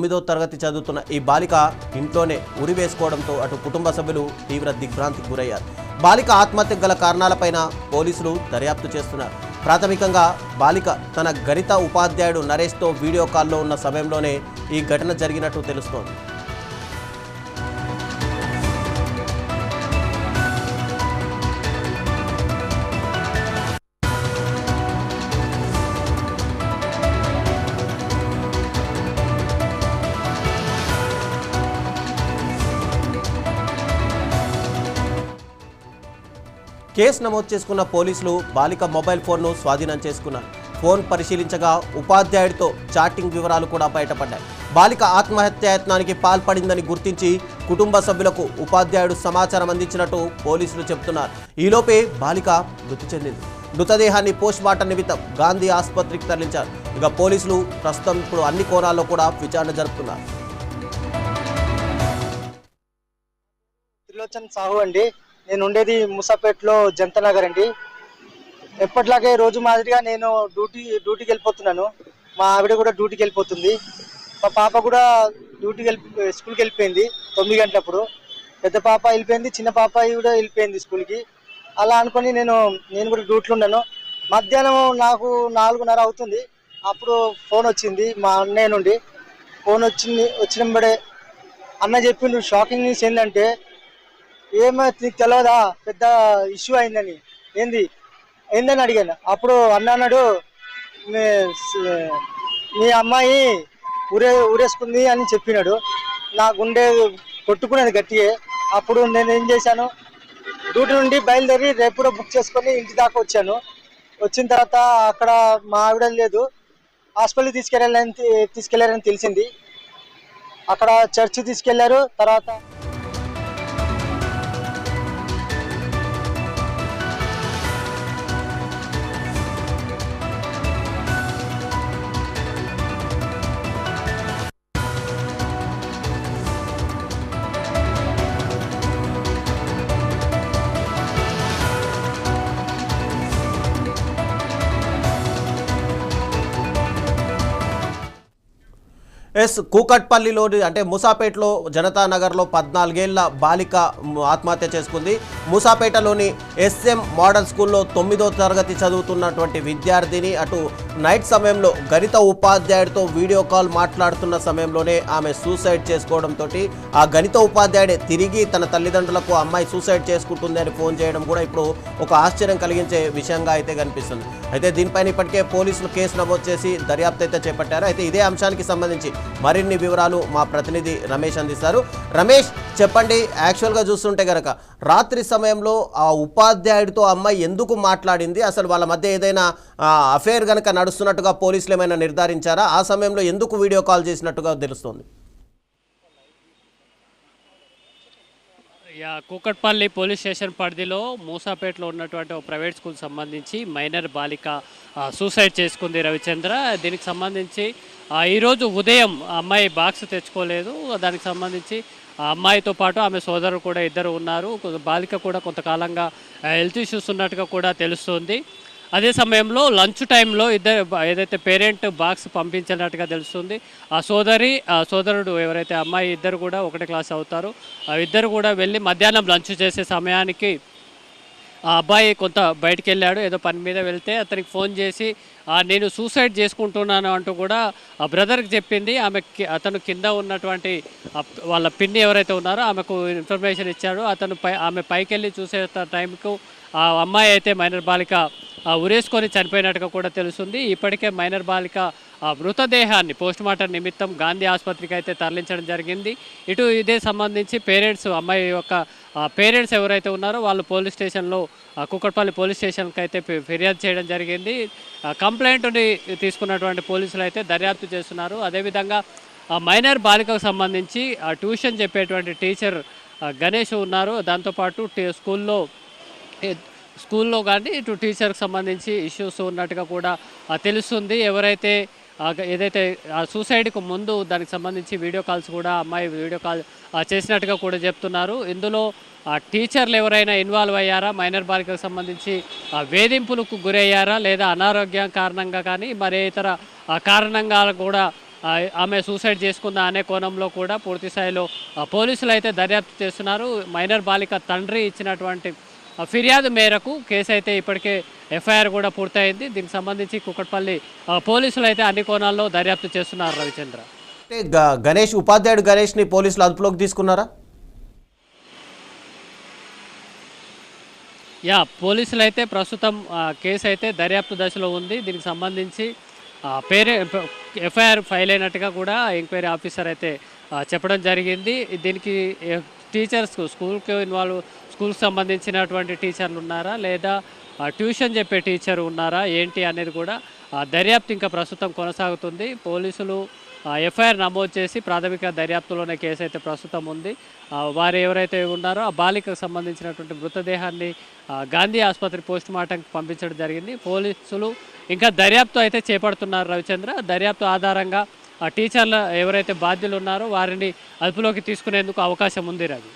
9వ తరగతి చదువుతున్న ఈ బాలిక ఇంట్లోనే ఉరివేసుకోవడంతో అటు కుటుంబ సభ్యులు తీవ్ర దిగ్భ్రాంతికి గురయ్యారు. బాలిక ఆత్మహత్యకు గల కారణాలపైన పోలీసులు దర్యాప్తు చేస్తున్నారు. ప్రాథమికంగా బాలిక తన గణిత ఉపాధ్యాయుడు నరేష్తో వీడియో కాల్లో ఉన్న సమయంలోనే ఈ ఘటన జరిగినట్టు తెలుస్తోంది. కేసు నమోదు చేసుకున్న పోలీసులు బాలిక మొబైల్ ఫోన్ను స్వాధీనం చేసుకున్నారు. ఫోన్ పరిశీలించగా ఉపాధ్యాయుడితో చాటింగ్ వివరాలు కూడా బయటపడ్డాయి. బాలిక ఆత్మహత్యాయత్నానికి పాల్పడిందని గుర్తించి కుటుంబ సభ్యులకు ఉపాధ్యాయుడు సమాచారం అందించినట్టు పోలీసులు చెబుతున్నారు. ఈలోపే బాలిక మృతి చెందింది. మృతదేహాన్ని పోస్ట్మార్టం నిమిత్తం గాంధీ ఆసుపత్రికి తరలించారు. ఇక పోలీసులు ప్రస్తుతం ఇప్పుడు అన్ని కోణాల్లో కూడా విచారణ జరుపుతున్నారు. త్రిలోచన్ సాహు అండి. నేను ఉండేది ముసాపేట్లో జంతనగర్ అండి. ఎప్పటిలాగే రోజు మాదిరిగా నేను డ్యూటీకి వెళ్ళిపోతున్నాను. మా ఆవిడ కూడా డ్యూటీకి వెళ్ళిపోతుంది. మా పాప కూడా స్కూల్కి వెళ్ళిపోయింది 9 గంటలప్పుడు. పెద్ద పాప వెళ్ళిపోయింది, చిన్న పాప కూడా వెళ్ళిపోయింది స్కూల్కి. అలా అనుకొని నేను కూడా డ్యూటీలో ఉన్నాను. మధ్యాహ్నం నాకు 4:30 అవుతుంది. అప్పుడు ఫోన్ వచ్చింది మా అన్నయ్య నుండి. ఫోన్ వచ్చినప్పుడే అన్న చెప్పిండు షాకింగ్ న్యూస్ ఏంటంటే, ఏమో నీకు తెలియదా పెద్ద ఇష్యూ అయిందని. ఏందని అడిగాను. అప్పుడు అన్న అన్నాడు, మీ అమ్మాయి ఊరేసుకుంది అని చెప్పినాడు. నా గుండె కొట్టుకునేది గట్టిగా. అప్పుడు నేను ఏం చేశాను, డ్యూటీ నుండి బయలుదేరి రేపు బుక్ చేసుకొని ఇంటి దాకా వచ్చాను. వచ్చిన తర్వాత అక్కడ మా ఆవిడ లేదు, హాస్పిటల్కి తీసుకెళ్లారని తెలిసింది. అక్కడ చర్చి తీసుకెళ్లారు. తర్వాత కూకట్పల్లిలోని అంటే ముసాపేటలో జనతా నగర్లో 14 ఏళ్ల బాలిక ఆత్మహత్య చేసుకుంది. ముసాపేటలోని SM మోడల్ స్కూల్లో 9వ తరగతి చదువుతున్నటువంటి విద్యార్థిని అటు నైట్ సమయంలో గణిత ఉపాధ్యాయుడితో వీడియో కాల్ మాట్లాడుతున్న సమయంలోనే ఆమె సూసైడ్ చేసుకోవడంతో ఆ గణిత ఉపాధ్యాయుడే తిరిగి తన తల్లిదండ్రులకు అమ్మాయి సూసైడ్ చేసుకుంటుంది అని ఫోన్ చేయడం కూడా ఇప్పుడు ఒక ఆశ్చర్యం కలిగించే విషయంగా అయితే కనిపిస్తుంది. అయితే దీనిపైన ఇప్పటికే పోలీసులు కేసు నమోదు చేసి దర్యాప్తు అయితే చేపట్టారు. అయితే ఇదే అంశానికి సంబంధించి మరిన్ని వివరాలు మా ప్రతినిధి రమేష్ అందిస్తారు. రమేష్, చెప్పండి. యాక్చువల్గా చూస్తుంటే కనుక రాత్రి సమయంలో ఆ ఉపాధ్యాయుడితో అమ్మాయి ఎందుకు మాట్లాడింది, అసలు వాళ్ళ మధ్య ఏదైనా అఫేర్ కనుక నడుస్తున్నట్టుగా పోలీసులు ఏమైనా నిర్ధారించారా? ఆ సమయంలో ఎందుకు వీడియో కాల్ చేసినట్టుగా తెలుస్తోంది? కూకట్పల్లి పోలీస్ స్టేషన్ పరిధిలో మూసాపేటలో ఉన్నటువంటి ఒక ప్రైవేట్ స్కూల్ సంబంధించి మైనర్ బాలిక సూసైడ్ చేసుకుంది రవిచంద్ర. దీనికి సంబంధించి ఈరోజు ఉదయం అమ్మాయి బాక్స్ తెచ్చుకోలేదు. దానికి సంబంధించి ఆ అమ్మాయితో పాటు ఆమె సోదరుడు కూడా ఇద్దరు ఉన్నారు. బాలిక కూడా కొంతకాలంగా హెల్త్ ఇష్యూస్ ఉన్నట్టుగా కూడా తెలుస్తుంది. అదే సమయంలో లంచ్ టైంలో ఏదైతే పేరెంట్ బాక్స్ పంపించినట్టుగా తెలుస్తుంది. ఆ సోదరుడు ఎవరైతే అమ్మాయి ఇద్దరు కూడా ఒకటే క్లాస్ అవుతారు. ఇద్దరు కూడా వెళ్ళి మధ్యాహ్నం లంచ్ చేసే సమయానికి ఆ అబ్బాయి కొంత బయటికి వెళ్ళాడు, ఏదో పని మీద వెళ్తే అతనికి ఫోన్ చేసి నేను సూసైడ్ చేసుకుంటున్నాను అంటూ కూడా ఆ బ్రదర్కి చెప్పింది. అతను కింద ఉన్నటువంటి వాళ్ళ పిన్ని ఎవరైతే ఉన్నారో ఆమెకు ఇన్ఫర్మేషన్ ఇచ్చాడు. ఆమె పైకి వెళ్ళి చూసే టైంకు ఆ అమ్మాయి అయితే మైనర్ బాలిక ఉరేసుకొని చనిపోయినట్టుగా కూడా తెలుస్తుంది. ఇప్పటికే మైనర్ బాలిక మృతదేహాన్ని పోస్ట్మార్టం నిమిత్తం గాంధీ ఆసుపత్రికి అయితే తరలించడం జరిగింది. ఇదే సంబంధించి అమ్మాయి యొక్క పేరెంట్స్ ఎవరైతే ఉన్నారో వాళ్ళు పోలీస్ స్టేషన్లో కూకట్పల్లి పోలీస్ స్టేషన్కి అయితే ఫిర్యాదు చేయడం జరిగింది. కంప్లైంట్ని తీసుకున్నటువంటి పోలీసులు అయితే దర్యాప్తు చేస్తున్నారు. అదేవిధంగా మైనర్ బాలికకు సంబంధించి ట్యూషన్ చెప్పేటువంటి టీచర్ గణేష్ ఉన్నారు. దాంతోపాటు స్కూల్లో కానీ టీచర్కి సంబంధించి ఇష్యూస్ ఉన్నట్టుగా కూడా తెలుస్తుంది. ఏదైతే సూసైడ్కు ముందు దానికి సంబంధించి వీడియో కాల్స్ కూడా అమ్మాయి వీడియో కాల్ చేసినట్టుగా కూడా చెప్తున్నారు. ఇందులో టీచర్లు ఎవరైనా ఇన్వాల్వ్ అయ్యారా, మైనర్ బాలికకు సంబంధించి వేధింపులకు గురయ్యారా, లేదా అనారోగ్యం కారణంగా కానీ మరే ఇతర కారణంగా కూడా ఆమె సూసైడ్ చేసుకుందా అనే కోణంలో కూడా పూర్తి స్థాయిలో పోలీసులు అయితే దర్యాప్తు చేస్తున్నారు. మైనర్ బాలిక తండ్రి ఇచ్చినటువంటి ఫిర్యాదు మేరకు కేసు అయితే ఇప్పటికే ఎఫ్ఐఆర్ కూడా పూర్తయింది. దీనికి సంబంధించి కూకట్పల్లి పోలీసులు అయితే అన్ని కోణాల్లో దర్యాప్తు చేస్తున్నారు రవిచంద్ర. అంటే గణేష్ ఉపాధ్యాయుడు గణేష్ని పోలీసులు అదుపులోకి తీసుకున్నారా? పోలీసులు అయితే ప్రస్తుతం కేసు అయితే దర్యాప్తు దశలో ఉంది. దీనికి సంబంధించి ఎఫ్ఐఆర్ ఫైల్ అయినట్టుగా కూడా ఎంక్వైరీ ఆఫీసర్ అయితే చెప్పడం జరిగింది. దీనికి టీచర్స్ స్కూల్కి స్కూల్కి సంబంధించినటువంటి టీచర్లు ఉన్నారా లేదా ట్యూషన్ చెప్పే టీచర్ ఉన్నారా ఏంటి అనేది కూడా దర్యాప్తు ఇంకా ప్రస్తుతం కొనసాగుతుంది. పోలీసులు ఎఫ్ఐఆర్ నమోదు చేసి ప్రాథమిక దర్యాప్తులోనే కేసు అయితే ప్రస్తుతం ఉంది. వారు ఎవరైతే ఉన్నారో ఆ బాలికకు సంబంధించినటువంటి మృతదేహాన్ని గాంధీ ఆసుపత్రి పోస్ట్ మార్టంకి పంపించడం జరిగింది. పోలీసులు ఇంకా దర్యాప్తు అయితే చేపడుతున్నారు రవిచంద్ర. దర్యాప్తు ఆధారంగా ఆ టీచర్లు ఎవరైతే బాధ్యులు ఉన్నారో వారిని అదుపులోకి తీసుకునేందుకు అవకాశం ఉంది రవి.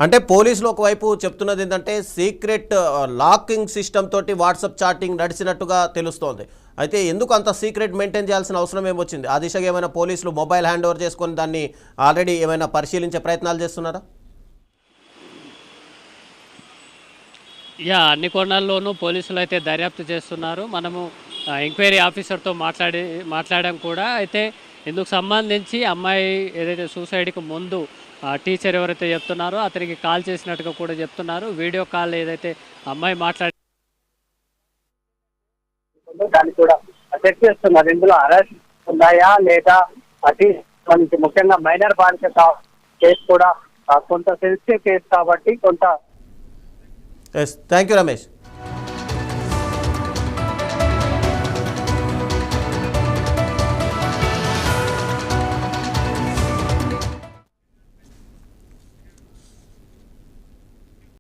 అంటే పోలీసులు ఒకవైపు చెప్తున్నది ఏంటంటే సీక్రెట్ లాకింగ్ సిస్టమ్ తోటి వాట్సాప్ చాటింగ్ నడిచినట్టుగా తెలుస్తోంది. అయితే ఎందుకు అంత సీక్రెట్ మెయింటైన్ చేయాల్సిన అవసరం ఏమొచ్చింది? ఆ దిశగా ఏమైనా పోలీసులు మొబైల్ హ్యాండ్ ఓవర్ చేసుకొని దాన్ని ఆల్రెడీ ఏమైనా పరిశీలించే ప్రయత్నాలు చేస్తున్నారా? అన్ని కోణాల్లోనూ పోలీసులు అయితే దర్యాప్తు చేస్తున్నారు. మనము ఎంక్వైరీ ఆఫీసర్తో మాట్లాడడం కూడా. అయితే ఇందుకు సంబంధించి అమ్మాయి ఏదైతే సూసైడ్కి ముందు టీచర్ ఎవరైతే చెప్తున్నారో అతనికి కాల్ చేసినట్టుగా కూడా చెప్తున్నారు. వీడియో కాల్ ఏదైతే అమ్మాయి దాన్ని కూడా చెక్ చేస్తున్నారు. ఇందులో అరెస్ట్ ఉన్నాయా లేదా అతి మనకి ముఖ్యంగా మైనర్ బాలిక కేసు కూడా కొంత సెన్సిటివ్ కేసు కాబట్టి కొంత. Thank you Ramesh.